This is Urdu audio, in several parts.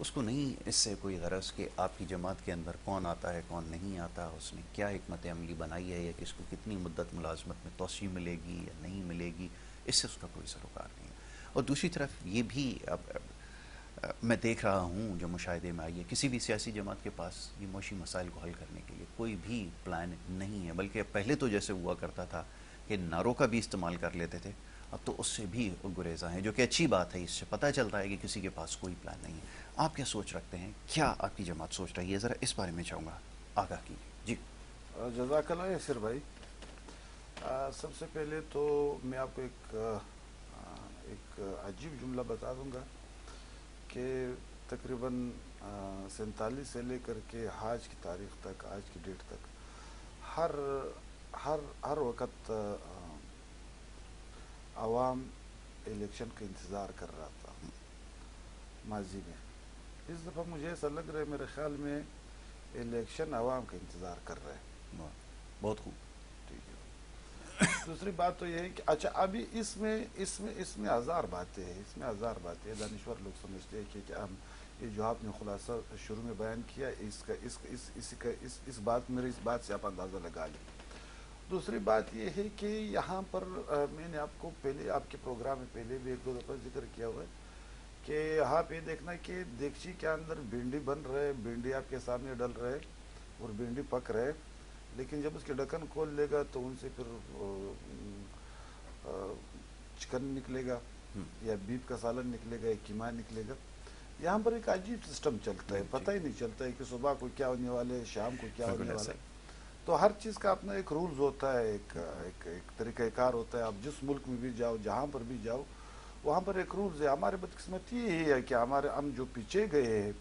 اس کو نہیں اس سے کوئی غرض کہ آپ کی جماعت کے اندر کون آتا ہے کون نہیں آتا، اس نے کیا حکمت عملی بنائی ہے، یا کہ اس کو کتنی مدت ملازمت میں توسیع ملے گی یا نہیں ملے گی، اس سے اس کا کوئی سروکار نہیں ہے۔ اور دوسری طرف یہ بھی اب میں دیکھ رہا ہوں جو مشاہدے میں آئی ہے، کسی بھی سیاسی جماعت کے پاس یہ معاشی مسائل کو حل کرنے کے لیے کوئی بھی پلان نہیں ہے، بلکہ پہلے تو جیسے ہوا کرتا تھا کہ نعروں کا بھی استعمال کر لیتے تھے، اب تو اس سے بھی گریزاں ہیں، جو کہ اچھی بات ہے، اس سے پتہ چلتا ہے کہ کسی کے پاس کوئی پلان نہیں ہے۔ آپ کیا سوچ رکھتے ہیں، کیا آپ کی جماعت سوچ رہی ہے، ذرا اس بارے میں چاہوں گا آگاہ کیجیے جی۔ جزاک اللہ یاسر بھائی، سب سے پہلے تو میں آپ کو ایک عجیب جملہ بتا دوں گا کہ تقریباً 47 سے لے کر کے حج کی تاریخ تک، آج کی ڈیٹ تک، ہر ہر وقت عوام الیکشن کا انتظار کر رہا تھا ماضی میں۔ اس دفعہ مجھے ایسا لگ رہا ہے، میرے خیال میں الیکشن عوام کا انتظار کر رہے ہیں۔ بہت خوب۔ ٹھیک ہے، دوسری بات تو یہ ہے کہ اچھا ابھی اس میں ہزار باتیں ہیں، اس میں ہزار باتیں ہیں۔ دانشور لوگ سمجھتے ہیں کہ ہم یہ جو آپ نے خلاصہ شروع میں بیان کیا، اس بات سے آپ اندازہ لگا لیں۔ دوسری بات یہ ہے کہ یہاں پر میں نے آپ کو پہلے آپ کے پروگرام میں پہلے بھی ایک دو دفعہ ذکر کیا ہوا ہے کہ آپ یہ دیکھنا کہ دیگچی کے اندر بھنڈی بن رہے، بھنڈی آپ کے سامنے ڈل رہے اور بھنڈی پک رہے، لیکن جب اس کے ڈھکن کھول لے گا تو ان سے پھر چکن نکلے گا، یا بیف کا سالن نکلے گا، یا قیمہ نکلے گا۔ یہاں پر ایک عجیب سسٹم چلتا ہے، پتہ ہی نہیں چلتا ہے کہ صبح کو کیا ہونے والا ہے، شام کو کیا ہونے والا ہے۔ تو ہر چیز کا اپنا ایک رولز ہوتا ہے، ایک طریقہ کار ہوتا ہے۔ آپ جس ملک میں بھی جاؤ، جہاں پر بھی جاؤ، وہاں پر ایک رولز ہے۔ ہماری بدقسمتی یہ ہے کہ ہم جو پیچھے گئے ہیں،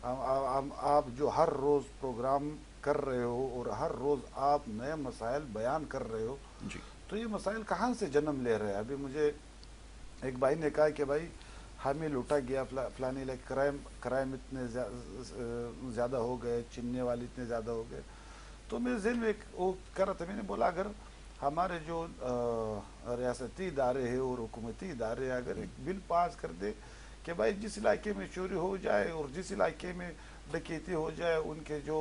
آپ جو ہر روز پروگرام کر رہے ہو اور ہر روز آپ نئے مسائل بیان کر رہے ہو، تو یہ مسائل کہاں سے جنم لے رہے ہیں؟ ابھی مجھے ایک بھائی نے کہا کہ بھائی ہمیں لوٹا گیا، فلانے علاقے کرائم اتنے زیادہ ہو گئے، چننے والے اتنے زیادہ ہو گئے۔ تو میں ذہن میں وہ کر رہا تھا، میں نے بولا اگر ہمارے جو ریاستی ادارے ہیں اور حکومتی ادارے اگر ایک بل پاس کر دے کہ بھائی جس علاقے میں چوری ہو جائے اور جس علاقے میں ڈکیتی ہو جائے، ان کے جو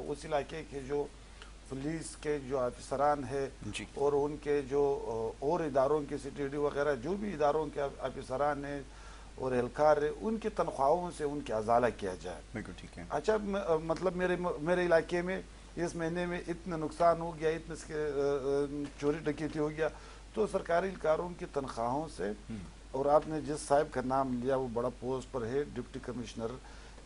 اس علاقے کے جو پولیس کے جو افسران ہیں اور ان کے جو اور اداروں کے سی ٹی ڈی وغیرہ جو بھی اداروں کے افسران ہیں اور اہلکار ہیں، ان کی تنخواہوں سے ان کی ازالہ کیا جائے۔ بالکل ٹھیک ہے۔ اچھا مطلب میرے علاقے میں اس مہینے میں اتنا نقصان ہو گیا، اتنا چوری ڈکیتی ہو گیا، تو سرکاری اہلکاروں کی تنخواہوں سے، اور آپ نے جس صاحب کا نام لیا وہ بڑا پوسٹ پر ہے، ڈپٹی کمشنر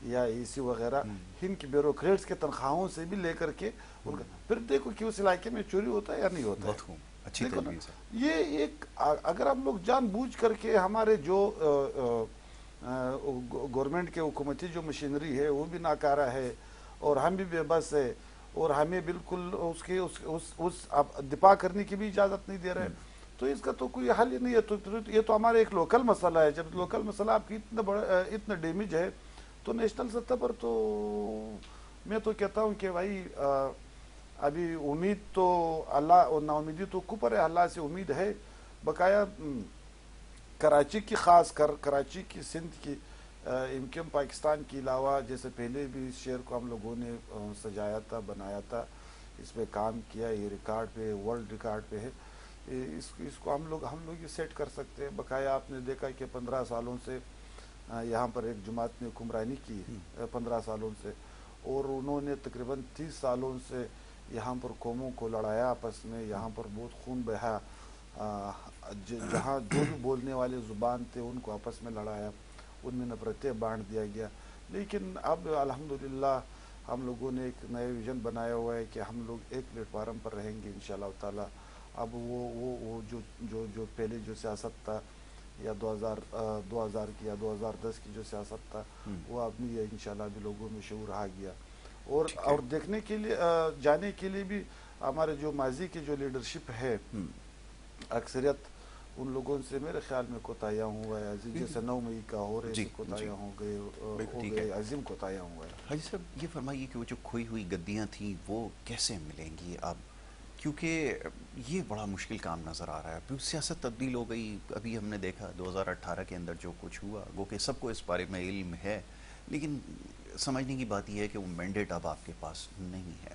یا اے سی وغیرہ، ان کی بیوروکریٹس کے تنخواہوں سے بھی لے کر کے پھر دیکھو کہ اس علاقے میں چوری ہوتا ہے یا نہیں ہوتا ہے۔ اچھی تجویز ہے۔ یہ ایک اگر ہم لوگ جان بوجھ کر کے ہمارے جو گورنمنٹ کے حکومتی جو مشینری ہے وہ بھی ناکارہ ہے اور ہم بھی بے بس ہے اور ہمیں بالکل اس دفاع کرنے کی بھی اجازت نہیں دے رہے، تو اس کا تو کوئی حل ہی نہیں ہے۔ یہ تو ہمارا ایک لوکل مسئلہ ہے۔ جب لوکل مسئلہ آپ کی اتنا ڈیمیج ہے تو نیشنل سطح پر تو میں تو کہتا ہوں کہ بھائی ابھی امید تو اللہ، اور نا امیدی تو کفر ہے، اللہ سے امید ہے۔ بقایا کراچی کی، خاص کر کراچی کی، سندھ کی، امکم پاکستان کے علاوہ جیسے پہلے بھی اس شہر کو ہم لوگوں نے سجایا تھا، بنایا تھا، اس پہ کام کیا، یہ ریکارڈ پہ، ورلڈ ریکارڈ پہ ہے۔ اس کو ہم لوگ یہ سیٹ کر سکتے ہیں۔ بقایا آپ نے دیکھا کہ 15 سالوں سے یہاں پر ایک جماعت نے حکمرانی کی، 15 سالوں سے، اور انہوں نے تقریباً 30 سالوں سے یہاں پر قوموں کو لڑایا آپس میں، یہاں پر بہت خون بہا، جہاں جو بھی بولنے والے زبان تھے ان کو آپس میں لڑایا، ان میں نفرتیں بانٹ دیا گیا۔ لیکن اب الحمدللہ ہم لوگوں نے ایک نئے ویژن بنایا ہوا ہے کہ ہم لوگ ایک پلیٹ فارم پر رہیں گے انشاءاللہ تعالی۔ اب وہ جو پہلے جو سیاست تھا، یا 2000 کی یا 2010 کی جو سیاست تھا، وہ اب نہیں ہے انشاءاللہ۔ ابھی لوگوں میں شعور آ گیا، اور دیکھنے کے لیے، جانے کے لیے بھی ہمارے جو ماضی کی جو لیڈرشپ ہے، اکثریت ان لوگوں سے میرے خیال میں کوتاہیاں ہوا ہے، جیسے 9 مئی کا ہو رہے سے کوتاہیاں ہو گئے، عظیم کوتاہیاں ہوا ہے۔ حاجی صاحب یہ فرمائیے کہ وہ جو کھوئی ہوئی گدیاں تھیں وہ کیسے ملیں گی اب؟ کیونکہ یہ بڑا مشکل کام نظر آ رہا ہے۔ ابھی سیاست تبدیل ہو گئی، ابھی ہم نے دیکھا 2018 کے اندر جو کچھ ہوا، وہ کہ سب کو اس بارے میں علم ہے لیکن سمجھنے کی بات یہ ہے کہ وہ مینڈیٹ اب آپ کے پاس نہیں ہے،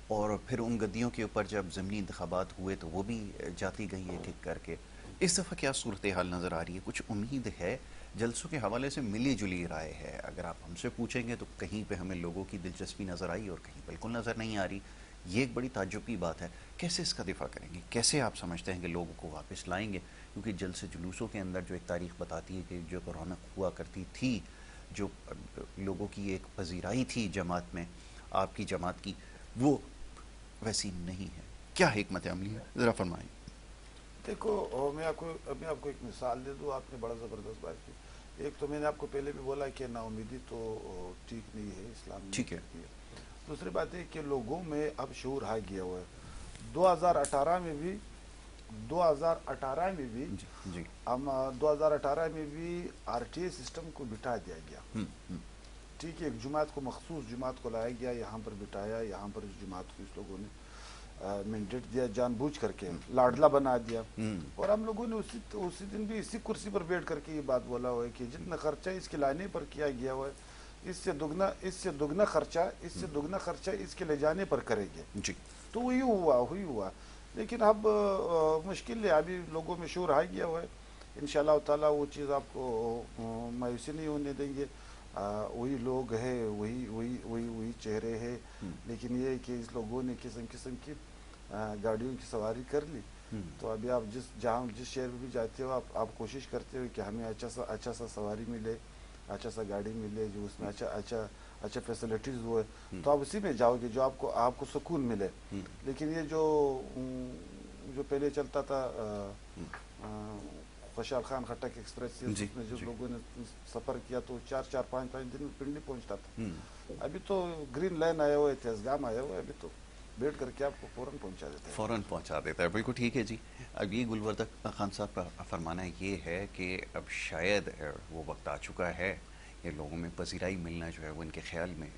اور پھر ان گدیوں کے اوپر جب ضمنی انتخابات ہوئے تو وہ بھی جاتی گئی ایک ایک کر کے. اس دفعہ کیا صورتحال نظر آ رہی ہے؟ کچھ امید ہے؟ جلسوں کے حوالے سے ملی جلی رائے ہے. اگر آپ ہم سے پوچھیں گے تو کہیں پہ ہمیں لوگوں کی دلچسپی نظر آئی اور کہیں بالکل نظر نہیں آ رہی. یہ ایک بڑی تعجب کی بات ہے. کیسے اس کا دفاع کریں گے؟ کیسے آپ سمجھتے ہیں کہ لوگوں کو واپس لائیں گے؟ کیونکہ جلسے جلوسوں کے اندر جو ایک تاریخ بتاتی ہے کہ جو رونق ہوا کرتی تھی، جو لوگوں کی ایک پذیرائی تھی جماعت میں، آپ کی جماعت کی، وہ ویسی نہیں ہے. کیا حکمت عملی ہے؟ ذرا فرمائیں. دیکھو میں آپ کو ایک مثال دے دوں. آپ نے بڑا زبردست بات کی. ایک تو میں نے آپ کو پہلے بھی بولا کہ نا امیدی تو ٹھیک نہیں ہے، اسلام میں ٹھیک ہے. دوسری بات ہے کہ لوگوں میں اب شعور آ گیا ہوا ہے. 2018 میں بھی جی جی. ہم 2018 میں بھی آر ٹی اے سسٹم کو بٹھا دیا گیا. ٹھیک ہے، ایک جماعت کو، مخصوص جماعت کو لایا گیا، یہاں پر بٹھایا، یہاں پر اس جماعت کو اس لوگوں نے مینڈیٹ دیا، جان بوجھ کر کے لاڈلا بنا دیا. اور ہم لوگوں نے اسی دن بھی اسی کرسی پر بیٹھ کر کے یہ بات بولا ہوا ہے کہ جتنا خرچہ اس کے لانے پر کیا گیا ہوا ہے، اس سے دگنا خرچہ اس کے لے جانے پر کرے گے. جی. تو وہی ہوا. لیکن اب مشکل ہے، ابھی لوگوں میں شعور آ گیا ہوا ہے. انشاءاللہ تعالیٰ وہ چیز آپ کو مایوسی نہیں ہونے دیں گے. وہی لوگ ہیں، وہی چہرے ہیں. لیکن یہ ہے کہ اس لوگوں نے قسم کی گاڑیوں کی سواری کر لی. تو ابھی آپ جس شہر میں بھی جاتے ہو، آپ کوشش کرتے ہو کہ ہمیں اچھا سا سواری ملے، اچھا سا گاڑی ملے، جو اس میں اچھا فیسلٹیز ہوئے، تو آپ اسی میں جاؤ گے جو آپ کو سکون ملے. لیکن یہ جو پہلے چلتا تھا خوشحال خان خٹک ایکسپریس، اس میں جو لوگوں نے سفر کیا تو 4-5 دن میں پنڈی پہنچتا تھا. ابھی تو گرین لائن آیا ہوا ہے، تیزگام آیا ہوا ہے. ابھی تو بیٹھ کر کے آپ کو فوراً پہنچا دیتا ہے. بالکل ٹھیک ہے جی. اب یہ گلوردہ خان صاحب کا فرمانا یہ ہے کہ اب شاید وہ وقت آ چکا ہے، یہ لوگوں میں پذیرائی ملنا جو ہے وہ ان کے خیال میں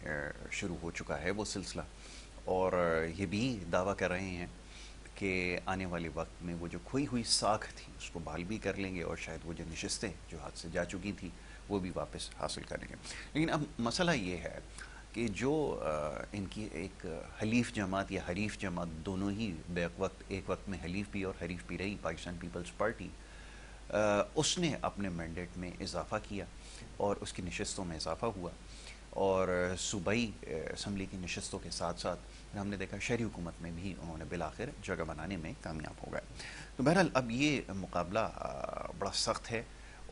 شروع ہو چکا ہے وہ سلسلہ. اور یہ بھی دعویٰ کر رہے ہیں کہ آنے والے وقت میں وہ جو کھوئی ہوئی ساکھ تھی اس کو بحال بھی کر لیں گے، اور شاید وہ جو نشستیں جو ہاتھ سے جا چکی تھی وہ بھی واپس حاصل کریں گے. لیکن اب مسئلہ یہ ہے کہ جو ان کی ایک حلیف جماعت یا حریف جماعت، دونوں ہی ایک وقت میں حلیف بھی اور حریف بھی رہی، پاکستان پیپلز پارٹی، اس نے اپنے مینڈیٹ میں اضافہ کیا اور اس کی نشستوں میں اضافہ ہوا، اور صوبائی اسمبلی کی نشستوں کے ساتھ ساتھ ہم نے دیکھا شہری حکومت میں بھی انہوں نے بالآخر جگہ بنانے میں کامیاب ہو گئے. تو بہرحال اب یہ مقابلہ بڑا سخت ہے،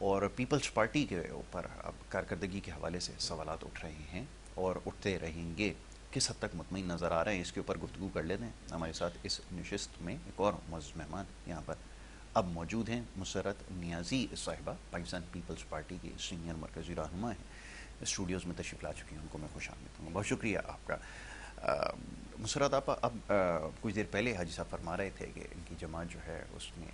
اور پیپلز پارٹی کے اوپر اب کارکردگی کے حوالے سے سوالات اٹھ رہے ہیں اور اٹھتے رہیں گے. کس حد تک مطمئن نظر آ رہے ہیں اس کے اوپر گفتگو کر لیتے ہیں. ہمارے ساتھ اس نشست میں ایک اور معزز مہمان یہاں پر اب موجود ہیں. مسرت نیازی صاحبہ پاکستان پیپلز پارٹی کی سینئر مرکزی رہنما ہیں، اسٹوڈیوز میں تشریف لا چکی ہیں. ان کو میں خوش آمدید ہوں. بہت شکریہ آپ کا. مسرت آپ اب کچھ دیر پہلے حاجی صاحب فرما رہے تھے کہ ان کی جماعت جو ہے اس نے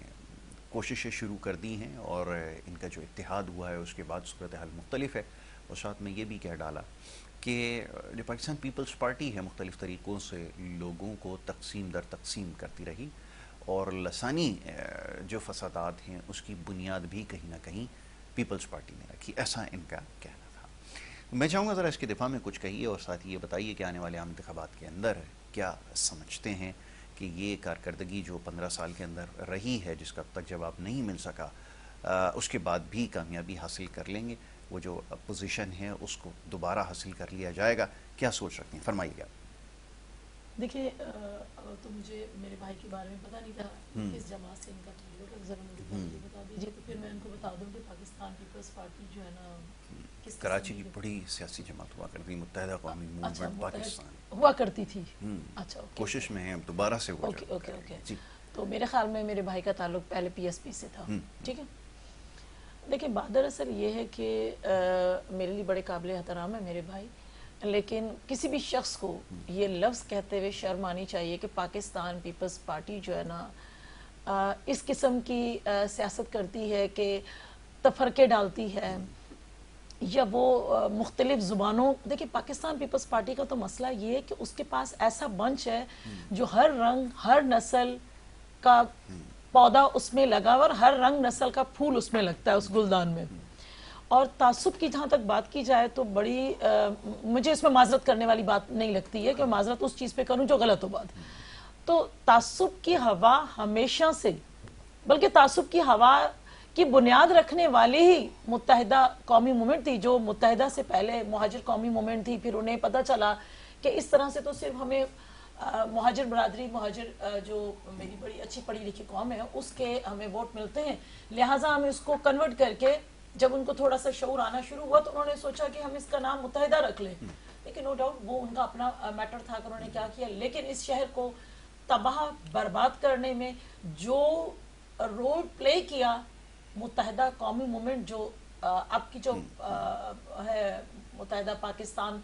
کوششیں شروع کر دی ہیں، اور ان کا جو اتحاد ہوا ہے اس کے بعد صورتحال مختلف ہے. اور ساتھ میں یہ بھی کہہ ڈالا کہ جو پاکستان پیپلز پارٹی ہے مختلف طریقوں سے لوگوں کو تقسیم در تقسیم کرتی رہی، اور لسانی جو فسادات ہیں اس کی بنیاد بھی کہیں نہ کہیں پیپلز پارٹی نے رکھی. ایسا ان کا کہنا تھا. میں چاہوں گا ذرا اس کے دفاع میں کچھ کہیے، اور ساتھ یہ بتائیے کہ آنے والے عام انتخابات کے اندر کیا سمجھتے ہیں کہ یہ کارکردگی جو 15 سال کے اندر رہی ہے، جس کا اب تک جواب نہیں مل سکا، اس کے بعد بھی کامیابی حاصل کر لیں گے؟ وہ جو پوزیشن ہے اس کو دوبارہ حاصل کر لیا جائے گا؟ کیا سوچ رکھتے ہیں؟ فرمائیے گا. دیکھیے تو مجھے میرے بھائی کے بارے میں پتہ نہیں تھا کس جماعت سے ان کا تعلق ہے. ذرا مجھے بتا دیجیے تو پھر میں ان کو بتا دوں کہ پاکستان پیپلز پارٹی جو ہے نا کراچی کی بڑی سیاسی جماعت ہوا کرتی، متحدہ قومی موومنٹ پاکستان ہوا کرتی تھی. اچھا، کوشش میں ہیں دوبارہ سے ہو جائے. اوکے. تو میرے خیال میں میرے بھائی کا تعلق پہلے پی ایس پی سے تھا. ٹھیک ہے. دیکھیں بات دراصل یہ ہے کہ میرے لیے بڑے قابل احترام ہے میرے بھائی، لیکن کسی بھی شخص کو یہ لفظ کہتے ہوئے شرم آنی چاہیے کہ پاکستان پیپلز پارٹی جو ہے نا اس قسم کی سیاست کرتی ہے کہ تفرقے ڈالتی ہے، یا وہ مختلف زبانوں. دیکھیں پاکستان پیپلز پارٹی کا تو مسئلہ یہ ہے کہ اس کے پاس ایسا بنچ ہے جو ہر رنگ ہر نسل کا پودا اس میں لگا ہوا، اور ہر رنگ نسل کا پھول اس میں لگتا ہے، اس گلدان میں. اور تعصب کی جہاں تک بات کی جائے تو بڑی مجھے اس میں معذرت کرنے والی بات نہیں لگتی ہے کہ معذرت اس چیز پہ کروں جو غلط ہو بات. تو تعصب کی ہوا ہمیشہ سے، بلکہ تعصب کی ہوا کی بنیاد رکھنے والی ہی متحدہ قومی مومنٹ تھی، جو متحدہ سے پہلے مہاجر قومی مومنٹ تھی. پھر انہیں پتہ چلا کہ اس طرح سے تو صرف ہمیں مہاجر برادری، مہاجر جو میری بڑی اچھی پڑھی لکھی قوم ہے اس کے ہمیں ووٹ ملتے ہیں، لہٰذا ہمیں اس کو کنورٹ کر کے جب ان کو تھوڑا سا شعور آنا شروع ہوا تو انہوں نے سوچا کہ ہم اس کا نام متحدہ رکھ لیں. لیکن نو ڈاؤٹ وہ ان کا اپنا میٹر تھا کہ انہوں نے کیا کیا، لیکن اس شہر کو تباہ برباد کرنے میں جو رول پلے کیا متحدہ قومی مومنٹ، جو اب کی جو ہے متحدہ پاکستان،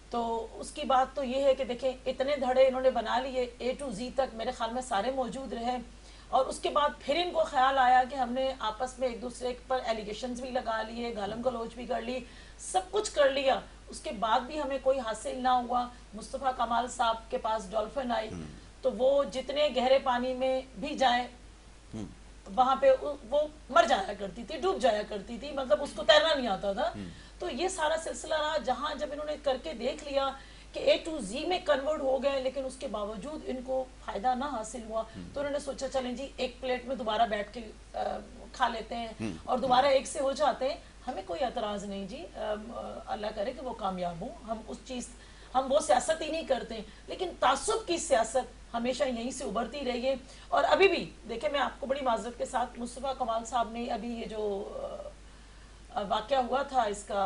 تو اس کی بات تو یہ ہے کہ دیکھیں اتنے دھڑے انہوں نے بنا لیے A to Z تک میرے خیال میں سارے موجود رہے، اور اس کے بعد پھر ان کو خیال آیا کہ ہم نے آپس میں ایک دوسرے پر ایلیگیشنز بھی لگا لیے، گالم گلوچ بھی کر لی، سب کچھ کر لیا، اس کے بعد بھی ہمیں کوئی حاصل نہ ہوا. مصطفیٰ کمال صاحب کے پاس ڈولفن آئی تو وہ جتنے گہرے پانی میں بھی جائیں وہاں پہ وہ مر جایا کرتی تھی، ڈوب جایا کرتی تھی، مطلب اس کو تیرنا نہیں آتا تھا. تو یہ سارا سلسلہ رہا، جہاں جب انہوں نے کر کے دیکھ لیا کہ A to Z میں کنورٹ ہو گئے لیکن اس کے باوجود ان کو فائدہ نہ حاصل ہوا، تو انہوں نے سوچا چلیں جی ایک پلیٹ میں دوبارہ بیٹھ کے کھا لیتے ہیں اور دوبارہ ایک سے ہو جاتے ہیں. ہمیں کوئی اعتراض نہیں جی، اللہ کرے کہ وہ کامیاب ہوں، ہم وہ سیاست ہی نہیں کرتے، لیکن تعصب کی سیاست ہمیشہ یہیں سے ابھرتی رہی ہے. اور ابھی بھی دیکھیں، میں آپ کو بڑی معذرت کے ساتھ، مصطفیٰ کمال صاحب نے ابھی یہ جو واقعہ ہوا تھا اس کا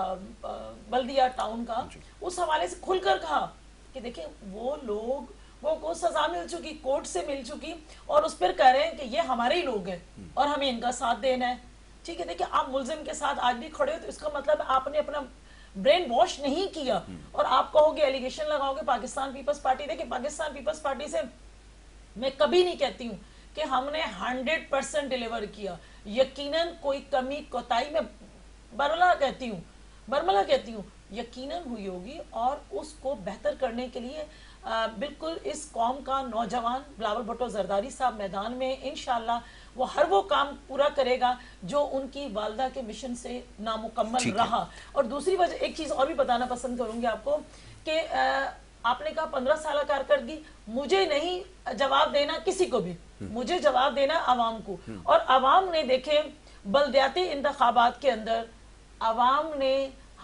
بلدیہ ٹاؤن کا، اس حوالے سے کھل کر کہا کہ دیکھیں وہ لوگ، وہ کو سزا مل چکی، کورٹ سے مل چکی، اور اس پر کہہ رہے ہیں کہ یہ ہمارے ہی لوگ ہیں اور ہمیں ان کا ساتھ دینا ہے. ٹھیک ہے، دیکھیں آپ ملزم کے ساتھ آج بھی کھڑے ہو تو اس کا مطلب آپ نے اپنا برین واش نہیں کیا اور آپ کہو گے ایلیگیشن لگاؤ گے پاکستان پیپلز پارٹی. دیکھیں پاکستان پیپلز پارٹی سے میں کبھی نہیں کہتی ہوں کہ ہم نے 100% ڈیلیور کیا، یقیناً کوئی کمی کوتاہی میں برملا کہتی ہوں یقیناً ہوئی ہوگی، اور اس کو بہتر کرنے کے لیے بالکل اس قوم کا نوجوان بلاول بھٹو زرداری صاحب میدان میں انشاءاللہ وہ ہر وہ کام پورا کرے گا جو ان کی والدہ کے مشن سے نامکمل رہا. اور دوسری وجہ ایک چیز اور بھی بتانا پسند کروں گی آپ کو کہ آپ نے کہا 15 سالہ کارکردگی، مجھے نہیں جواب دینا کسی کو بھی، مجھے جواب دینا عوام کو. اور عوام نے دیکھیں بلدیاتی انتخابات کے اندر عوام نے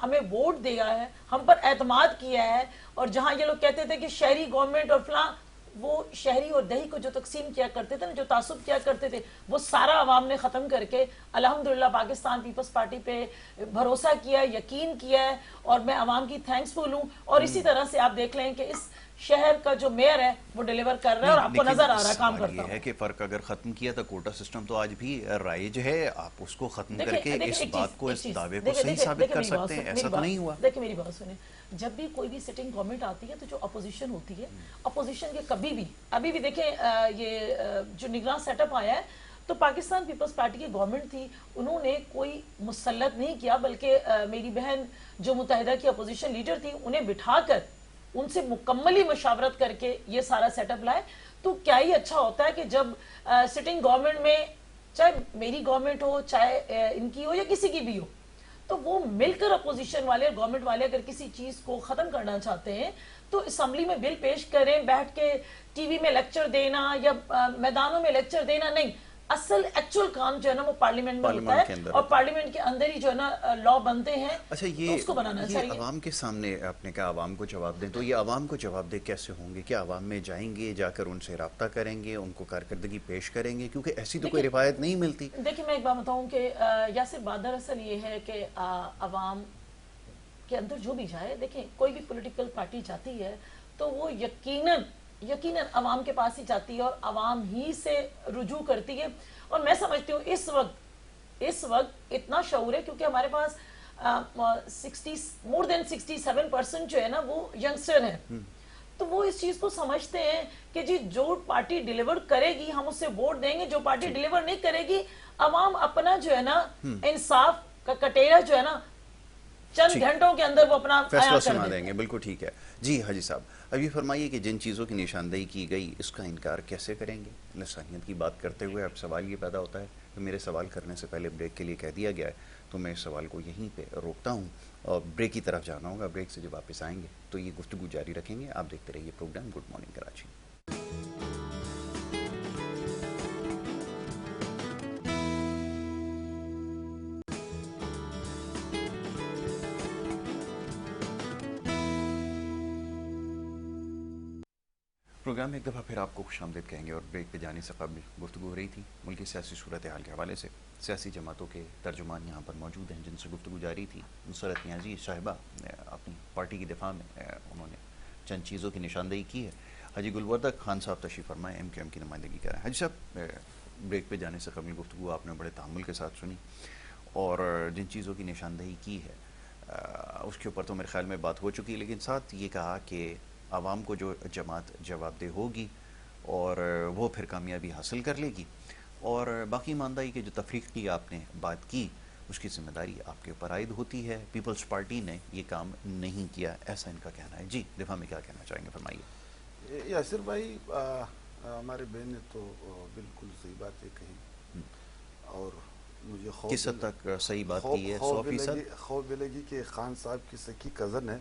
ہمیں ووٹ دیا ہے، ہم پر اعتماد کیا ہے، اور جہاں یہ لوگ کہتے تھے کہ شہری گورنمنٹ اور فلاں، وہ شہری اور دیہی کو جو تقسیم کیا کرتے تھے نا، جو تعصب کیا کرتے تھے، وہ سارا عوام نے ختم کر کے الحمدللہ پاکستان پیپلز پارٹی پہ بھروسہ کیا ہے، یقین کیا ہے، اور میں عوام کی تھینکس فل ہوں. اور اسی طرح سے آپ دیکھ لیں کہ اس شہر کا جو میئر ہے وہ ڈیلیور کر رہا ہے اور آپ کو نظر آ رہا ہے کام کرتا ہے کہ فرق اگر ختم کیا تو کوٹا سسٹم تو آج بھی رائج ہے، آپ اس کو ختم کر کے اس بات کو، اس دعوے کو صحیح ثابت کر سکتے ہیں. ایسا تو نہیں ہوا. دیکھیں میری بات سنیں، جب بھی کوئی بھی سٹنگ گورنمنٹ آتی ہے تو جو اپوزیشن ہوتی ہے، اپوزیشن کے کبھی بھی ابھی بھی دیکھیں یہ جو نگراں سیٹ اپ آیا ہے تو پاکستان پیپلز پارٹی کی گورنمنٹ تھی، انہوں نے کوئی مسلط نہیں کیا، بلکہ میری بہن جو متحدہ کی اپوزیشن لیڈر تھی انہیں بٹھا کر ان سے مکملی مشاورت کر کے یہ سارا سیٹ اپ لائے. تو کیا ہی اچھا ہوتا ہے کہ جب سٹنگ گورنمنٹ میں چاہے میری گورنمنٹ ہو، چاہے ان کی ہو یا کسی کی بھی ہو، تو وہ مل کر اپوزیشن والے اور گورنمنٹ والے اگر کسی چیز کو ختم کرنا چاہتے ہیں تو اسمبلی میں بل پیش کریں، بیٹھ کے ٹی وی میں لیکچر دینا یا میدانوں میں لیکچر دینا نہیں. اصل ایکچول کام جو ہے نا وہ پارلیمنٹ میں ہوتا ہے، اور پارلیمنٹ کے اندر ہی جو ہے نا لا بنتے ہیں. اچھا، یہ عوام کے سامنے آپ نے کہا عوام کو جواب دیں، تو یہ عوام کو جواب دے کیسے ہوں گے؟ کیا عوام میں جائیں گے، جا کر ان سے رابطہ کریں گے، ان کو کارکردگی پیش کریں گے؟ کیونکہ ایسی تو کوئی روایت نہیں ملتی. دیکھیں میں ایک بات بتاؤں کہ یاسر بات دراصل یہ ہے کہ عوام کے اندر جو بھی جائے، دیکھیں کوئی بھی پولیٹیکل پارٹی جاتی ہے تو وہ یقیناً عوام کے پاس ہی جاتی ہے اور عوام ہی سے رجوع کرتی ہے. اور میں سمجھتی ہوں اس وقت اتنا شعور ہے کیونکہ ہمارے پاس more than 67% جو ہے نا وہ ینگسٹر ہیں، تو وہ اس چیز کو سمجھتے ہیں کہ جی جو پارٹی ڈیلیور کرے گی ہم اس سے ووٹ دیں گے، جو پارٹی ڈیلیور نہیں کرے گی عوام اپنا جو ہے نا انصاف کا کٹیرا جو ہے نا چند گھنٹوں کے اندر وہ اپنا فیصلہ سنا دیں گے. بالکل ٹھیک ہے. جی حاجی صاحب، اب یہ فرمائیے کہ جن چیزوں کی نشاندہی کی گئی اس کا انکار کیسے کریں گے؟ لسانیت کی بات کرتے ہوئے اب سوال یہ پیدا ہوتا ہے کہ میرے سوال کرنے سے پہلے بریک کے لیے کہہ دیا گیا ہے تو میں اس سوال کو یہیں پہ روکتا ہوں اور بریک کی طرف جانا ہوگا. بریک سے جب واپس آئیں گے تو یہ گفتگو جاری رکھیں گے. آپ دیکھتے رہیے programme good morning Karachi. Programme میں ایک دفعہ پھر آپ کو خوش آمدید کہیں گے اور بریک پہ جانے سے قبل گفتگو ہو رہی تھی ملکی سیاسی صورتحال کے حوالے سے. سیاسی جماعتوں کے ترجمان یہاں پر موجود ہیں جن سے گفتگو جاری تھی. نصرت نیازی صاحبہ اپنی پارٹی کی دفاع میں انہوں نے چند چیزوں کی نشاندہی کی ہے. حاجی گلوردہ خان صاحب تشریف فرمائے ایم کیو ایم کی نمائندگی کر رہے ہیں. حاجی صاحب بریک پہ جانے سے قبل گفتگو آپ نے بڑے تحمل کے ساتھ سنی اور جن چیزوں کی نشاندہی کی ہے اس کے اوپر تو میرے خیال میں بات ہو چکی ہے، لیکن ساتھ یہ کہا کہ عوام کو جو جماعت جواب دہ ہوگی اور وہ پھر کامیابی حاصل کر لے گی، اور باقی ایمانداری کی جو تفریق کی آپ نے بات کی اس کی ذمہ داری آپ کے اوپر عائد ہوتی ہے. پیپلز پارٹی نے یہ کام نہیں کیا، ایسا ان کا کہنا ہے. جی دفاع میں کیا کہنا چاہیں گے، فرمائیے. یاسر بھائی ہمارے بہن نے تو بالکل صحیح باتیں کہی اور مجھے کس حد تک صحیح بات کی ہے؟ 100%. خوف بھی لگی کہ خان صاحب کی سکی کزن ہے.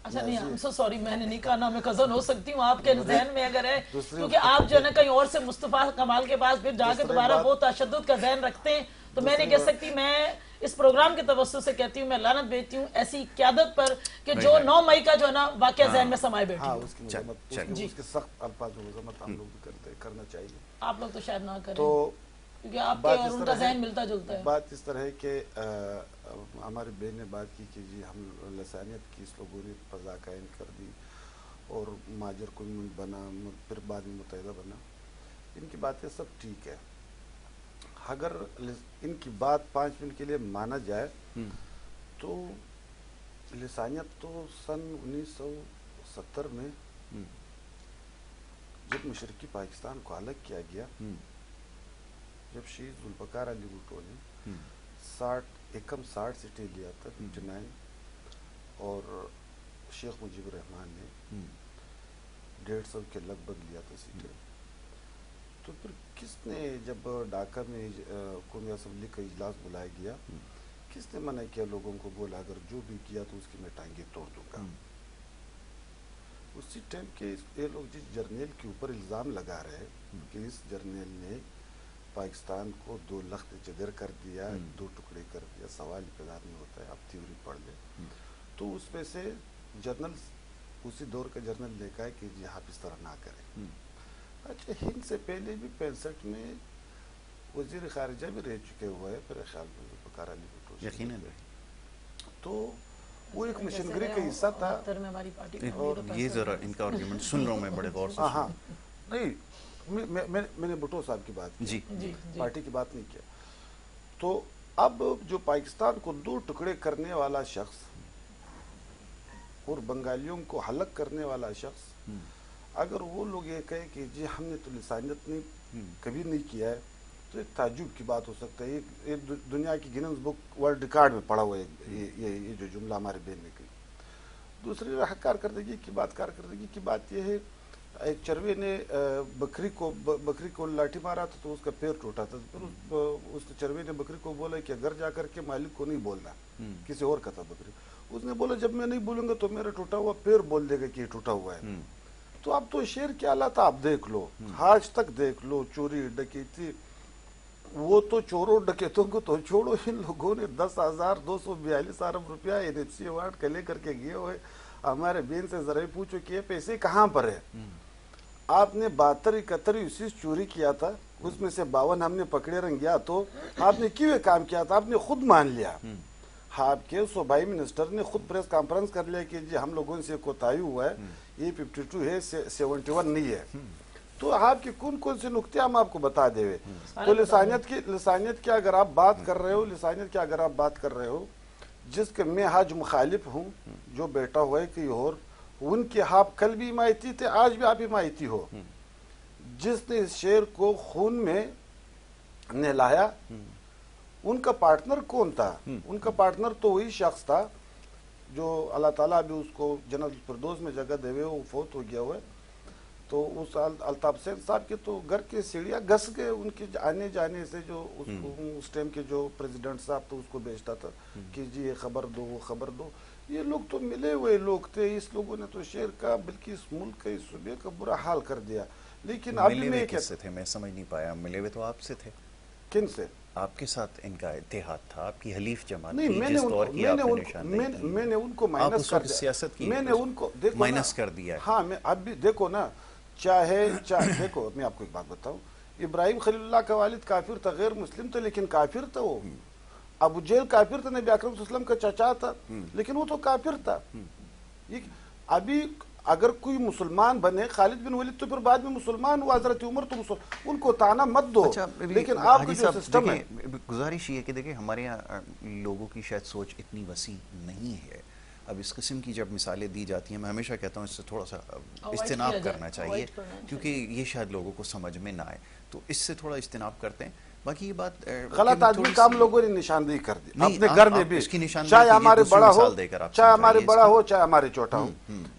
اچھا نہیں، I'm so sorry، میں نے نہیں کہا نا میں کزن ہو سکتی ہوں آپ کے ذہن میں اگر ہے، کیونکہ آپ جو ہے نا کہیں اور سے مصطفیٰ کمال کے پاس پھر جا کے دوبارہ وہ تشدد کا ذہن رکھتے ہیں تو میں نہیں کہہ سکتی. میں اس پروگرام کے توسط سے کہتی ہوں، میں لعنت بھیجتی ہوں ایسی قیادت پر کہ جو 9 مئی کا جو ہے نا واقعہ ذہن میں سمائے بیٹھی ہو. اس کی مذمت، اس کے سخت الفاظ میں مذمت ہم لوگ بھی کرنا چاہیے. آپ لوگ تو شاید نہ کریں تو کیونکہ آپ کے اور ان کا ذہن ملتا جلتا ہے. بات اس طرح ہے کہ ہمارے بہن نے بات کی کہ جی ہم لسانیت کی اس لوگوں نے فضا قائم کر دی اور ماجر کو بنا، پھر بعد میں متحدہ بنا. ان کی باتیں سب ٹھیک ہے، اگر ان کی بات 5 منٹ کے لیے مانا جائے تو لسانیت تو سن 1970 میں جب مشرقی پاکستان کو الگ کیا گیا، جب شہید ذوالفقار علی بھٹو نے 60 سیٹیں لیا تھا 59 اور شیخ مجیب الرحمان نے 150 کے لگ بھگ لیا تھا سیٹیں، تو پھر کس نے جب ڈھاکہ میں قومی اسمبلی کا اجلاس بلایا گیا کس نے منع کیا لوگوں کو؟ بولا اگر جو بھی کیا تو اس کی میں ٹانگیں توڑ دوں گا. اسی ٹائم کے یہ لوگ جس جرنیل کے اوپر الزام لگا رہے کہ اس جرنیل نے پاکستان کو 2 لخت جگر کر دیا، 2 ٹکڑے کر دیا، سوال پیدا نہیں ہوتا ہے. آپ تھیوری پڑھ لیں تو اس میں سے جرنل اسی دور کا جرنل نے کہا کہ جی آپ اس طرح نہ کریں. اچھا ہند سے پہلے بھی 65 میں وزیر خارجہ بھی رہ چکے ہوئے ہیں میرے خیال میں ذوالفقار علی بھٹو. یقیناً تو وہ ایک مشنگری کا حصہ تھا. اور یہ ذرا ان کا آرگیومنٹ سن رہا ہوں میں بڑے غور سے. ہاں نہیں، میں نے بھٹو صاحب کی بات کی، پارٹی کی بات نہیں کیا. تو اب جو پاکستان کو 2 ٹکڑے کرنے والا شخص اور بنگالیوں کو ہلاک کرنے والا شخص، اگر وہ لوگ یہ کہے کہ جی ہم نے تو لسانیت کبھی نہیں کیا ہے تو ایک تعجب کی بات ہو سکتا ہے. یہ دنیا کی گینز بک ورلڈ ریکارڈ میں پڑا ہوا ہے یہ جو جملہ ہمارے بہن نے کی. دوسری کارکردگی کی بات یہ ہے، ایک چروے نے بکری کو لاٹھی مارا تھا تو اس کا پیر ٹوٹا تھا. پھر اس چروے نے بکری کو بولا کہ گھر جا کر کے مالک کو نہیں بولنا، کسی اور کا تھا بکری. اس نے بولا جب میں نہیں بولوں گا تو میرا ٹوٹا ہوا پیر بول دے گا کہ یہ ٹوٹا ہوا ہے. تو اب تو شیر کیا حالت آپ دیکھ لو، آج تک دیکھ لو، چوری ڈکیتی، وہ تو چوروں ڈکیتوں کو تو چھوڑو، ان لوگوں نے 10,242 ارب روپیہ NFC ایوارڈ کا لے کر کے گئے ہوئے. ہمارے بین سے ذرا پوچھو کہ یہ پیسے کہاں پر ہے؟ آپ نے 72-71 چوری کیا تھا، اس میں سے 52 ہم نے پکڑے رنگیا. تو آپ نے کیوں کام کیا تھا؟ آپ نے خود مان لیا. آپ کے صوبائی منسٹر نے خود پریس کانفرنس کر لیا کہ جی ہم لوگوں سے کوتاہی ہوا ہے، یہ 52 ہے 71 نہیں ہے. تو آپ کے کون سے نقطے ہم آپ کو بتا دے ہوئے. تو لسانیت کی اگر آپ بات کر رہے ہو، جس کے میں آج مخالف ہوں، جو بیٹا ہوا ہے کہ اور ان کے آپ کل بھی حمایتی تھے، آج بھی آپ حمایتی ہو. جس نے اس شیر کو خون میں نہلایا ان کا پارٹنر کون تھا؟ ان کا پارٹنر تو وہی شخص تھا جو اللہ تعالیٰ بھی اس کو جنت الفردوس میں جگہ دے ہوئے، وہ فوت ہو گیا ہوا ہے. تو اس الطاف حسین صاحب کے تو گھر کے سیڑھیاں گھس گئے ان کے آنے جانے سے. جو اس ٹائم کے جو پریزیڈنٹ صاحب تو اس کو بھیجتا تھا کہ جی یہ خبر دو وہ خبر دو. یہ لوگ تو ملے ہوئے لوگ تھے. اس لوگوں نے تو شہر کا بلکہ اس ملک کا اس صوبے کا برا حال کر دیا. لیکن اب ملے ہوئے کس سے تھے؟ میں سمجھ نہیں پایا. ملے ہوئے تو آپ سے تھے. کن سے؟ آپ کے ساتھ ان کا اتحاد تھا، آپ کی حلیف جماعت نہیں. تھی میں نے جس دور کی آپ نے نشاندہی کی. میں نے ان کو آپ مائنس اس کر وقت دیا. سیاست کی میں نے ان کو دیکھو مائنس کر دیا ہے. ہاں میں اب بھی دیکھو نا. چاہے دیکھو میں آپ کو ایک بات بتاؤں. ابراہیم خلیل اللہ کا والد کافر تھا، غیر مسلم تھا، لیکن کافر تھا. وہ ابو جہل کافر تھا، نبی اکرم صلی اللہ علیہ وسلم کا چچا تھا، لیکن وہ تو کافر تھا. ابھی اگر کوئی مسلمان بنے، خالد بن ولید تو پھر بعد میں مسلمان ہوا، حضرت عمر تو مسلمان، ان کو تانا مت دو. لیکن آپ کا جو سسٹم ہے، گزارش یہ ہے کہ دیکھیں ہمارے یہاں لوگوں کی شاید سوچ اتنی وسیع نہیں ہے. اب اس قسم کی جب مثالیں دی جاتی ہیں، میں ہمیشہ کہتا ہوں اس سے تھوڑا سا اجتناب کرنا چاہیے، کیونکہ یہ شاید لوگوں کو سمجھ میں نہ آئے. تو اس سے تھوڑا اجتناب کرتے ہیں. باقی یہ بات غلط آدمی کا ہم لوگوں نے نشاندہی کر دی اپنے گھر میں بھی. چاہے ہمارے بڑا ہو، چاہے ہمارے چھوٹا ہو.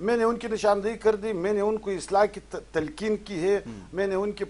میں نے ان کی نشاندہی کر دی. میں نے ان کو اصلاح کی تلقین کی ہے. میں نے ان کے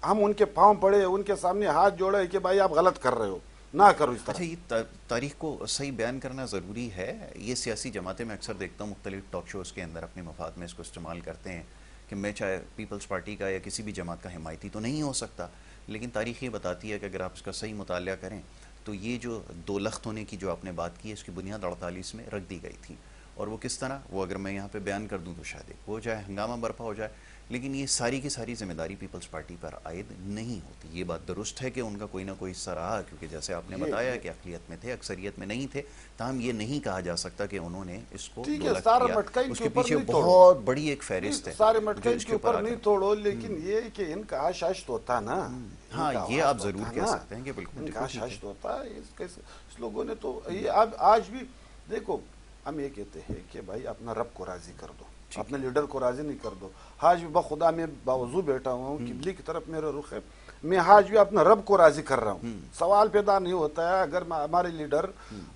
ہم ان کے پاؤں پڑے، ان کے سامنے ہاتھ جوڑے کہ بھائی آپ غلط کر رہے ہو، نہ کرو اس طرح. اچھا، یہ تاریخ کو صحیح بیان کرنا ضروری ہے. یہ سیاسی جماعتیں میں اکثر دیکھتا ہوں مختلف ٹاک شوز کے اندر اپنے مفاد میں اس کو استعمال کرتے ہیں کہ میں چاہے پیپلز پارٹی کا یا کسی بھی جماعت کا حمایتی تو نہیں ہو سکتا، لیکن تاریخ یہ بتاتی ہے کہ اگر آپ اس کا صحیح مطالعہ کریں تو یہ جو دو لخت ہونے کی جو آپ نے بات کی ہے، اس کی بنیاد 48 میں رکھ دی گئی تھی. اور وہ کس طرح، وہ اگر میں یہاں پہ بیان کر دوں تو شاید ایک ہو جائے، ہنگامہ برپا ہو جائے. لیکن یہ ساری کی ساری ذمہ داری پیپلز پارٹی پر عائد نہیں ہوتی. یہ بات درست ہے کہ ان کا کوئی نہ کوئی حصہ رہا، کیونکہ جیسے آپ نے بتایا کہ اقلیت میں تھے، اکثریت میں نہیں تھے. تاہم یہ نہیں کہا جا سکتا کہ انہوں نے اس کو دو لخت کیا. اس کے پیچھے بہت بڑی ایک فہرست ہے. سارے مٹکے ان کے اوپر نہیں توڑو، لیکن یہ کہ ان کا شاشت ہوتا نا. ہاں، یہ آپ ضرور کہہ سکتے ہیں کہ بالکل ان کا شاشت ہوتا ہے. اس لوگوں نے تو یہ آج بھی دیکھو، ہم یہ کہتے ہیں کہ بھائی اپنا رب کو راضی کر دو، اپنے لیڈر کو راضی نہیں کر دو. آج بھی بخدا میں باوضو بیٹھا ہوں، قبلے کی طرف میرا رخ ہے، میں آج بھی اپنا رب کو راضی کر رہا ہوں. سوال پیدا نہیں ہوتا ہے اگر ہمارے لیڈر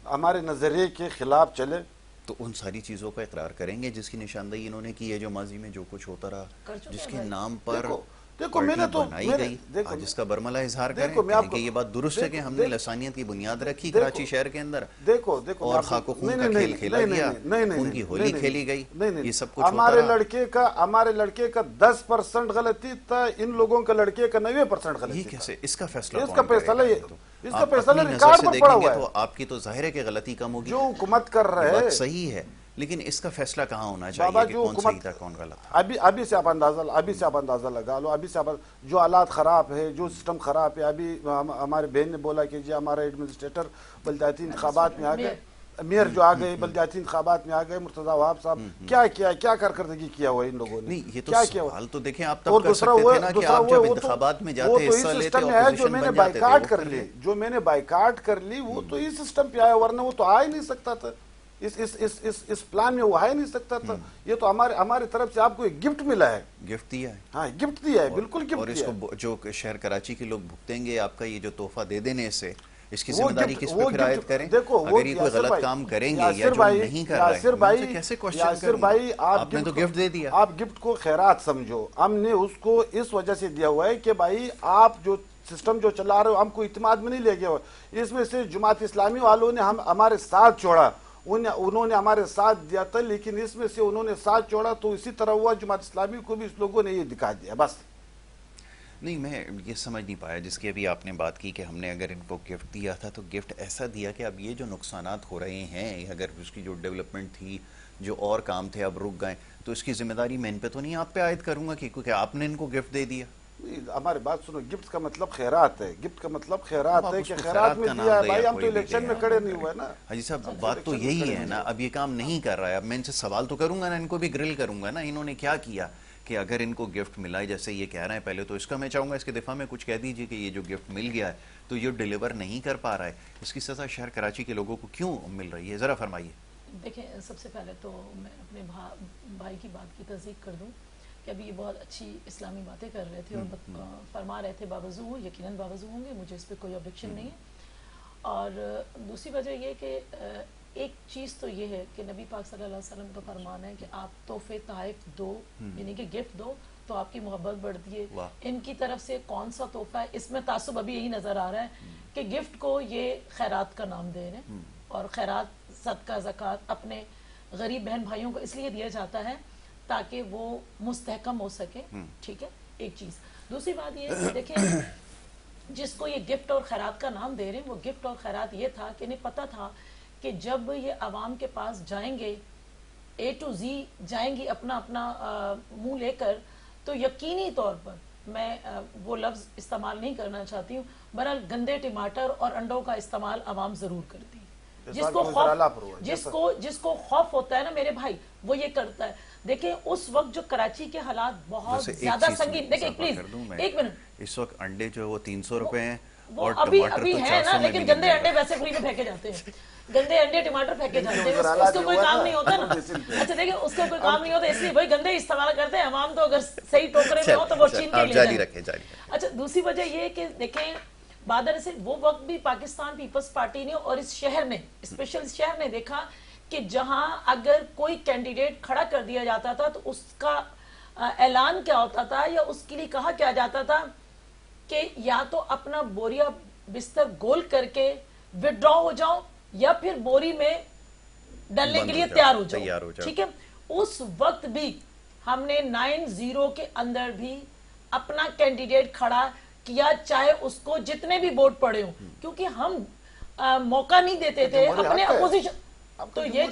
ہمارے نظریے کے خلاف چلے تو ان ساری چیزوں کا اقرار کریں گے جس کی نشاندہی انہوں نے کی ہے، جو ماضی میں جو کچھ ہوتا رہا، جس کے نام پر دیکھو میں نے تو بنائی گئی، جس کا برملہ اظہار کریں کہ یہ بات درست ہے کہ ہم نے لسانیت کی بنیاد رکھی کراچی شہر کے اندر، اور خاک و خون کا کھیل کھیلا گیا، خون کی ہولی کھیلی گئی، یہ سب کچھ ہوتا رہا. ہمارے لڑکے کا 10% غلطی تھا، ان لوگوں کا لڑکے کا 90% غلطی. یہ کیسے؟ اس کا فیصلہ اس کا فیصلہ ریکارڈ پر دیکھیں پڑا گے ہوا ہے. تو آپ کی تو ظاہر ہے کہ غلطی کم ہوگی، جو حکومت کر رہے ہیں بات صحیح ہے، لیکن اس کا فیصلہ کہاں ہونا چاہیے کہ کون صحیح تھا کون غلط تھا؟ ابھی سے آپ اندازہ لگا لو. ابھی سے جو حالات خراب ہے، جو سسٹم خراب ہے. ابھی ہمارے بہن نے بولا کہ جی ہمارا ایڈمنسٹریٹر بلدیاتی انتخابات میں آ گئے، میئر جو آ گئے بلدیاتی انتخابات میں آ گئے، مرتضی وہاب صاحب. کیا کارکردگی کیا ہوا ان لوگوں نے؟ نہیں، یہ تو سوال تو دیکھیں آپ تب کر سکتے تھے نا کہ آپ جب انتخابات میں جاتے حصہ لیتے اپوزیشن بن جاتے تھے. جو میں نے بائیکاٹ کر لی وہ تو اس سسٹم پہ آیا، ورنہ وہ تو آ ہی نہیں سکتا تھا. اس پلان میں وہ آ ہی نہیں سکتا تھا. یہ تو ہماری طرف سے آپ کو ایک گفٹ ملا ہے. گفٹ دیا ہے. ہاں، گفٹ دیا ہے، بالکل گفٹ. اور اس کو جو شہر کراچی کے لوگ بھگتیں گے آپ کا یہ جو تحفہ دے دینے سے، اس کی ذمہ داری کس پہ پھر عائد کریں؟ اگر یہ کوئی غلط کام کریں گے یا جو نہیں کر رہے ہیں کیسے کوشچن کریں گے؟ آپ نے تو گفٹ دے دیا. آپ گفٹ کو خیرات سمجھو. ہم نے اس کو اس وجہ سے دیا ہوا ہے کہ بھائی آپ جو سسٹم جو چلا رہے ہو ہم کو اعتماد میں نہیں لے گئے ہو. اس میں سے جماعت اسلامی والوں نے ہمارے ساتھ چھوڑا، انہوں نے ہمارے ساتھ دیا تھا، لیکن اس میں سے انہوں نے ساتھ چھوڑا تو اسی طرح ہوا. جماعت اسلامی کو بھی اس لوگوں نے یہ دکھا دیا بس. نہیں، میں یہ سمجھ نہیں پایا جس کی ابھی آپ نے بات کی کہ ہم نے اگر ان کو گفٹ دیا تھا تو گفٹ ایسا دیا کہ اب یہ جو نقصانات ہو رہے ہیں، اگر اس کی جو ڈیولپمنٹ تھی، جو اور کام تھے اب رک گئے، تو اس کی ذمہ داری میں ان پہ تو نہیں آپ پہ عائد کروں گا کیونکہ آپ نے ان کو گفٹ دے دیا. ہماری بات سنو، گفٹ کا مطلب خیرات ہے. گفٹ کا مطلب خیرات ہے کہ خیرات میں دیا ہے. بھائی ہم تو الیکشن میں کھڑے نہیں ہوئے نا. حاجی صاحب، بات تو یہی ہے نا. اب یہ کام نہیں کر رہا ہے، اب میں ان سے سوال تو کروں گا نا، ان کو بھی گرل کروں گا نا. انہوں نے کیا کیا کہ اگر ان کو گفٹ ملا ہے جیسے یہ کہہ رہے ہیں، پہلے تو اس کا میں چاہوں گا اس کے دفاع میں کچھ کہہ دیجئے کہ یہ جو گفٹ مل گیا ہے تو یہ ڈیلیور نہیں کر پا رہا ہے، اس کی سزا شہر کراچی کے لوگوں کو کیوں مل رہی ہے؟ ذرا فرمائیے. دیکھیں، سب سے پہلے تو میں اپنے بھائی کی بات کی تصدیق کر دوں کہ ابھی یہ بہت اچھی اسلامی باتیں کر رہے تھے اور فرما رہے تھے باوضو ہو، یقیناً باوضو ہوں گے، مجھے اس پہ کوئی آبجیکشن نہیں ہے. اور دوسری وجہ یہ کہ ایک چیز تو یہ ہے کہ نبی پاک صلی اللہ علیہ وسلم کا فرمان ہے کہ آپ تحفے تحائف دو، یعنی کہ گفٹ دو تو آپ کی محبت بڑھتی ہے. ان کی طرف سے کون سا تحفہ ہے، اس میں تعصب ابھی یہی نظر آ رہا ہے کہ گفٹ کو یہ خیرات کا نام دے رہے ہیں، اور خیرات صدقہ زکوٰۃ اپنے غریب بہن بھائیوں کو اس لیے دیا جاتا ہے تاکہ وہ مستحکم ہو سکے. ٹھیک ہے، ایک چیز. دوسری بات یہ ہے کہ دیکھیں جس کو یہ گفٹ اور خیرات کا نام دے رہے ہیں، وہ گفٹ اور خیرات یہ تھا کہ انہیں پتہ تھا کہ جب یہ عوام کے پاس جائیں گے، اے ٹو زی جائیں گی اپنا اپنا منہ لے کر، تو یقینی طور پر میں وہ لفظ استعمال نہیں کرنا چاہتی ہوں، بہرحال گندے ٹماٹر اور انڈوں کا استعمال عوام ضرور کرتی ہے. جس کو خوف ہوتا ہے نا میرے بھائی، وہ یہ کرتا ہے. دیکھیں اس وقت جو کراچی کے حالات بہت زیادہ سنگین، دیکھیں پلیز ایک منٹ، اس وقت انڈے جو وہ 300 روپے ہیں اور ٹماٹر تو 400 میں، لیکن گندے انڈے ویسے فری میں پھینکے جاتے ہیں، گندے انڈے ٹماٹر پھینکے جاتے ہیں، اس کو کوئی کام نہیں ہوتا نا. اچھا دیکھیں اس کو کوئی کام نہیں ہوتا، اس لیے بھائی گندے استعمال کرتے ہیں عوام، تو اگر صحیح ٹوکرے میں ہو تو وہ چھین کے لے جائیں. اچھا دوسری وجہ یہ ہے کہ دیکھیں بادر سے وہ وقت بھی پاکستان پیپلز پارٹی نے اور اس شہر نے، اسپیشل شہر نے دیکھا کہ جہاں اگر کوئی کینڈیڈیٹ کھڑا کر دیا جاتا تھا تو اس کا اعلان کیا ہوتا تھا یا اس کے لیے کہا کیا جاتا تھا کہ یا تو اپنا بوریا بستر گول کر کے وڈرا ہو جاؤ یا پھر بوری میں ڈلنے کے لیے تیار ہو جاؤ. ٹھیک ہے، اس وقت بھی ہم نے 9-0 کے اندر بھی اپنا کینڈیڈیٹ کھڑا کیا، چاہے اس کو جتنے بھی ووٹ پڑے ہوں، کیونکہ ہم موقع نہیں دیتے تھے اپنے اپوزیشن. تو یہ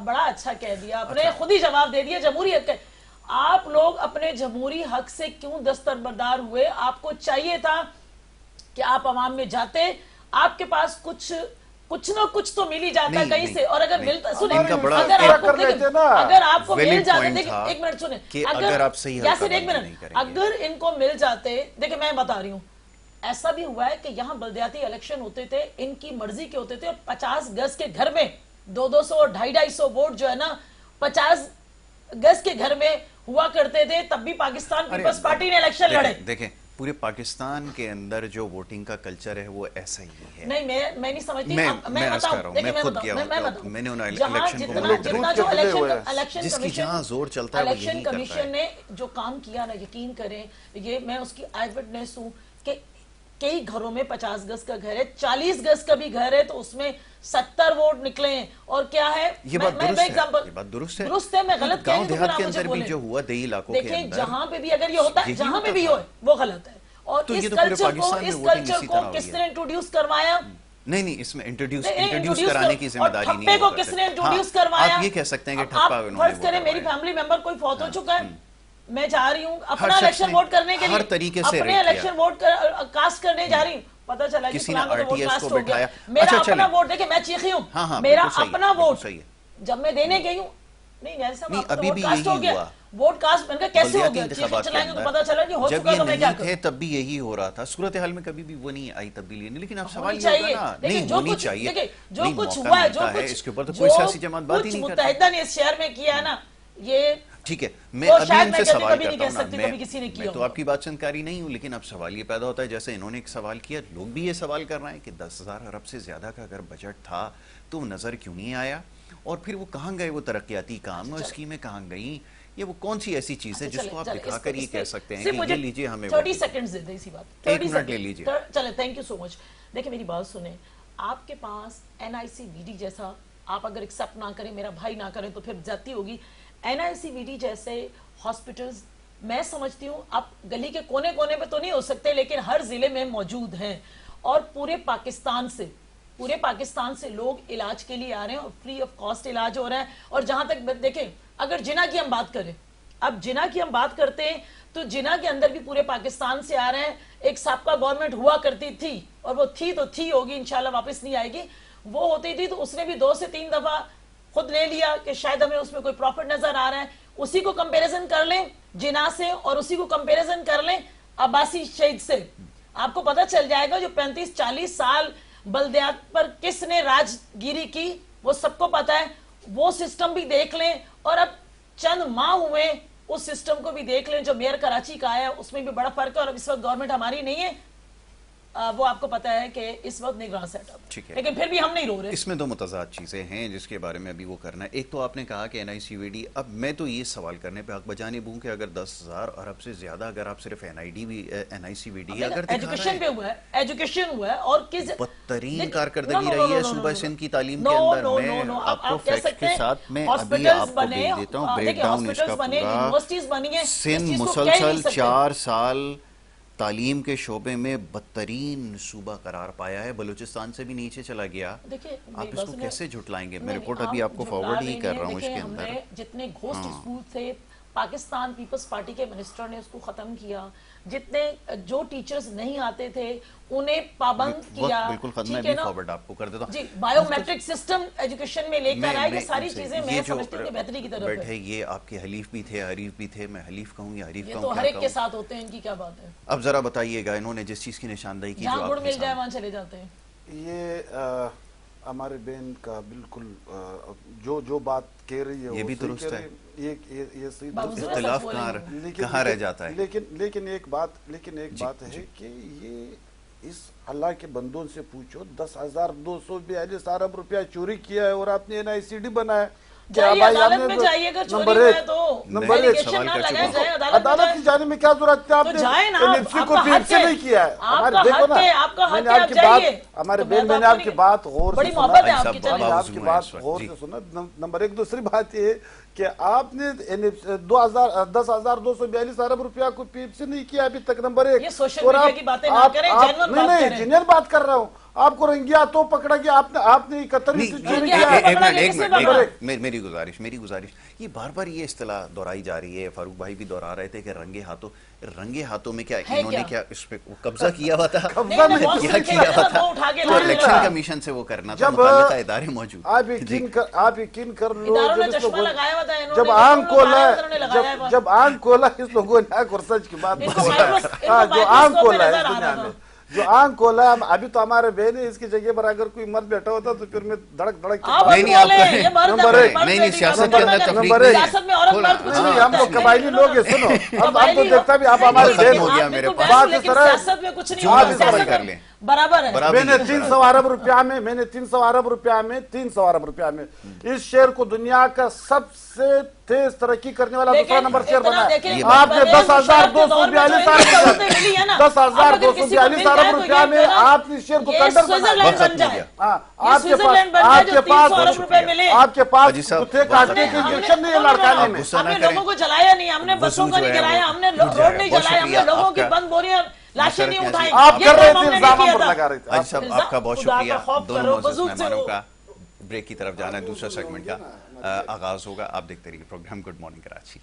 بڑا اچھا کہہ دیا آپ نے، خود ہی جواب دے دیا. جمہوری حق ہے، آپ لوگ اپنے جمہوری حق سے کیوں دستبردار ہوئے؟ آپ کو چاہیے تھا کہ آپ عوام میں جاتے، آپ کے پاس کچھ نہ کچھ تو مل ہی جاتا کہیں سے، اور اگر ملتا سنیں اگر آپ کو مل جاتے، دیکھیں ایک منٹ سنیں، اگر ان کو مل جاتے، دیکھیں میں بتا رہی ہوں ایسا بھی ہوا ہے کہ یہاں بلدیاتی الیکشن ہوتے تھے، ان کی مرضی کے ہوتے تھے، اور 50 گز کے گھر میں 200 اور 250 ووٹ جو ہے نا 50 گز کے گھر میں ہوا کرتے تھے، تب بھی پاکستان پیپلز پارٹی نے الیکشن لڑے. دیکھیں پورے پاکستان کے اندر جو ووٹنگ کا کلچر ہے وہ ایسا ہی ہے. نہیں میں نہیں سمجھتی، میں عرض کر رہا ہوں، میں خود گیا ہوں، میں نے انہیں الیکشن کو جس کی جہاں زور چلتا ہے وہ یہی کرتا ہے. کمیشن نے جو کام کیا نا، یقین کریں یہ میں اس کی آئی وٹنس ہوں کہ کئی گھروں میں 50 گز کا گھر ہے، 40 گز کا بھی گھر ہے تو اس میں 70 ووٹ نکلے ہیں. اور کیا ہے یہ بات درست ہے، درست ہے، میں غلط گاؤں دیہات کے اندر بھی جو ہوا دیہی علاقوں کے اندر، دیکھیں جہاں پہ بھی اگر یہ ہوتا ہے، جہاں پہ بھی ہوئے وہ غلط ہے. اور اس کلچر کو کس نے انٹروڈیوس کروایا؟ نہیں اس میں انٹروڈیوس کرانے کی ذمہ داری نہیں ہے. کو کس نے انٹروڈیوس کروایا؟ آپ یہ کہہ سکتے ہیں کہ ٹھپا فرض کریں میری فیملی ممبر کوئی فوت ہو چکا ہے، میں جا رہی ہوں اپنا الیکشن ووٹ کرنے کے لیے، ہر طریقے سے اپنے الیکشن ووٹ کاسٹ کرنے جا رہی ہوں، پتہ چلا کہ کسی نے فلاں کا ووٹ RTS کاسٹ کو ہو گیا. بٹھایا. میرا اپنا ووٹ، دیکھیں میں چیخی ہوں، میرا اپنا ووٹ جب میں دینے گئی ہوں، نہیں جیسا ابھی بھی یہی ہوا، ووٹ کاسٹ بن کر کیسے ہو گیا؟ چیخیں چلائیں گے تو پتہ چلا کہ ہو چکا تو میں کیا کروں؟ تب بھی یہی ہو رہا تھا. صورتحال میں کبھی بھی وہ نہیں آئی تبدیلی نہیں، لیکن اب سوال یہ ہوگا نا، نہیں ہونی چاہیے، جو کچھ ہوا ہے، جو اس کے اوپر تو کوئی سیاسی جماعت بات ہی نہیں کرتی. متحدہ نے اس شہر میں کیا ہے نا، یہ ٹھیک ہے. میں ابھی ان سے سوال کرتا ہوں نا، میں تو آپ کی بات سے انکاری نہیں ہوں، لیکن اب سوال یہ پیدا ہوتا ہے جیسے انہوں نے ایک سوال کیا، لوگ بھی یہ سوال کر رہے ہیں کہ 10,000 ارب سے زیادہ کا اگر بجٹ تھا تو وہ نظر کیوں نہیں آیا، اور پھر وہ کہاں گئے وہ ترقیاتی کام اور اسکیمیں کہاں گئیں؟ یہ وہ کون سی ایسی چیز ہے جس کو آپ دکھا کر یہ کہہ سکتے ہیں کہ یہ لیجئے ہمیں 30 سیکنڈز دے دیں اسی بات، 1 منٹ لے لیجئے. چلیں تھینک یو سو مچ. دیکھیں میری بات سنیں، آپ کے پاس NICVD جیسا، آپ اگر ایکسیپٹ نہ کریں، میرا بھائی نہ کریں تو پھر زیادتی ہوگی. NICVD جیسے ہاسپٹلز میں سمجھتی ہوں اب گلی کے کونے کونے پہ تو نہیں ہو سکتے، لیکن ہر ضلع میں موجود ہیں، اور پورے پاکستان سے لوگ علاج کے لیے آ رہے ہیں اور فری آف کاسٹ علاج ہو رہا ہے. اور جہاں تک دیکھیں اگر جنا کی ہم بات کریں، اب جنا کی ہم بات کرتے ہیں تو جنا کے اندر بھی پورے پاکستان سے آ رہے ہیں. ایک سابقہ گورنمنٹ ہوا کرتی تھی، اور وہ تھی تو تھی ہوگی، انشاءاللہ واپس نہیں آئے گی. وہ ہوتی تھی تو اس نے بھی 2 سے 3 دفعہ خود لے لیا کہ شاید ہمیں اس میں کوئی پروفٹ نظر آ رہا ہے. اسی کو کمپیریزن کر لیں جنا سے، اور اسی کو کمپیریزن کر لیں عباسی شہید سے، آپ کو پتہ چل جائے گا جو 35-40 سال بلدیات پر کس نے راج گیری کی وہ سب کو پتہ ہے. وہ سسٹم بھی دیکھ لیں، اور اب چند ماہ ہوئے اس سسٹم کو بھی دیکھ لیں جو میئر کراچی کا آیا، اس میں بھی بڑا فرق ہے. اور اب اس وقت گورنمنٹ ہماری نہیں ہے، وہ آپ کو پتا ہے کہ اس وقت نگراں سیٹ اپ ٹھیک ہے، لیکن پھر بھی ہم نہیں رو رہے. اس میں دو متضاد چیزیں ہیں جس کے بارے میں ابھی وہ کرنا ہے. ایک تو آپ نے کہا کہ NICVD، اب میں تو یہ سوال کرنے پہ حق بجانب ہوں کہ اگر 10,000 ارب سے زیادہ اگر آپ صرف NICVD اگر ایجوکیشن پہ ہوا ہے، ایجوکیشن ہوا ہے اور کس بدترین کارکردگی رہی ہے صوبہ سندھ کی تعلیم کے اندر. میں آپ کو فیکٹ کے ساتھ میں ابھی آپ کو بھیج دیتا ہوں بریک ڈاؤن اس کا پورا. سندھ مسلسل 4 سال تعلیم کے شعبے میں بدترین صوبہ قرار پایا ہے، بلوچستان سے بھی نیچے چلا گیا. آپ اس کو کیسے جھٹلائیں گے؟ میں رپورٹ ابھی آپ کو فارورڈ ہی کر رہا ہوں. اس کے اندر جتنے گھوسٹ اسکول تھے پاکستان پیپلز پارٹی کے منسٹر نے اس کو ختم کیا. جتنے جو ٹیچرز نہیں آتے تھے انہیں پابند کیا. بالکل ختم. میں بھی فارورڈ آپ کو کر دیتا ہوں. جی بائیو میٹرک سسٹم ایجوکیشن میں لے کر آئے. یہ ساری چیزیں میں سمجھتی ہوں کہ بہتری کی طرف ہے. یہ آپ کے حلیف بھی تھے، حریف بھی تھے. میں حلیف کہوں یا حریف کہوں؟ یہ تو ہر ایک کے ساتھ ہوتے ہیں، ان کی کیا بات ہے؟ اب ذرا بتائیے گا، انہوں نے جس چیز کی نشاندہی کی، جہاں گڑ مل جائے وہاں چلے جاتے ہیں. یہ ہمارے بہن کا بالکل جو بات کہہ رہی ہے یہ بھی درست ہے. یہ صحیح اختلاف کہاں رہ جاتا ہے. لیکن ایک بات ہے کہ یہ اس اللہ کے بندوں سے پوچھو 10,242 ارب روپیہ چوری کیا ہے اور آپ نے NICD بنایا. عدالت میں جائیے اگر چوری ہوا ہے تو نمبر ایک سوال کر چکا ہوں. عدالت کی جانے میں کیا ضرورت ہے؟ آپ نے NFC کو پھر سے نہیں کیا ہے. ہمارے بہن میں نے آپ کی بات غور سے سنا. نمبر ایک. دوسری بات یہ کہ آپ نے 10,242 ارب روپیہ کو پیپ سے نہیں کیا ابھی تک. نمبر ایک. نہیں جنرل بات کر رہا ہوں. آپ کو رنگیا تو پکڑا گیا. آپ نے 31 میری گزارش یہ بار بار یہ اصطلاح دہرائی جا رہی ہے. فاروق بھائی بھی دہرا رہے تھے کہ رنگے ہاتھوں میں کیا انہوں نے کیا اس پہ قبضہ کیا ہوا تھا. کیا کیا ہوا تھا؟ تو الیکشن کمیشن سے وہ کرنا تھا. متعلقہ ادارے موجود. آپ یقین کر لو جب آنکھ کھولا اس لوگوں نے اور سچ کی بات جو آنکھ کھولا ہے اس دنیا میں، جو آنکھ کھولا ہے. ابھی تو ہمارے بہن ہے، اس کی جگہ پر اگر کوئی مرد بیٹھا ہوتا تو پھر میں دھڑک نہیں سیاست کے اندر نہیں. ہم لوگ قبائلی لوگ ہیں. سنو اب ہم تو دیکھتا بھی آپ ہمارے بہن ہو گیا میرے پاس. بات اس طرح کر لیں برابر ہے. میں نے 300 ارب روپیہ میں اس شہر کو دنیا کا سب سے تیز ترقی کرنے والا دوسرا نمبر شہر بنا. آپ نے 10,242 ارب روپیہ میں آپ نے شہر کو کنڈر بنایا. آپ کے پاس کتے کاٹنے کی انجیکشن نہیں ہے لڑکانے میں. ہم نے لوگوں کو جلایا نہیں، ہم نے بسوں کو نہیں جلایا، ہم نے روڈ نہیں جلایا، ہم نے لوگوں کی بند بوریاں لاشیں نہیں اٹھائی. آپ کر رہے تھے الزام ہم پر لگا رہے تھے. حاجی صاحب آپ کا بہت شکریہ. دونوں معزز مہمانوں کا بریک کی طرف جانا ہے. دوسرا سیگمنٹ کا آغاز ہوگا. آپ دیکھتے رہیے پروگرام گڈ مارننگ کراچی.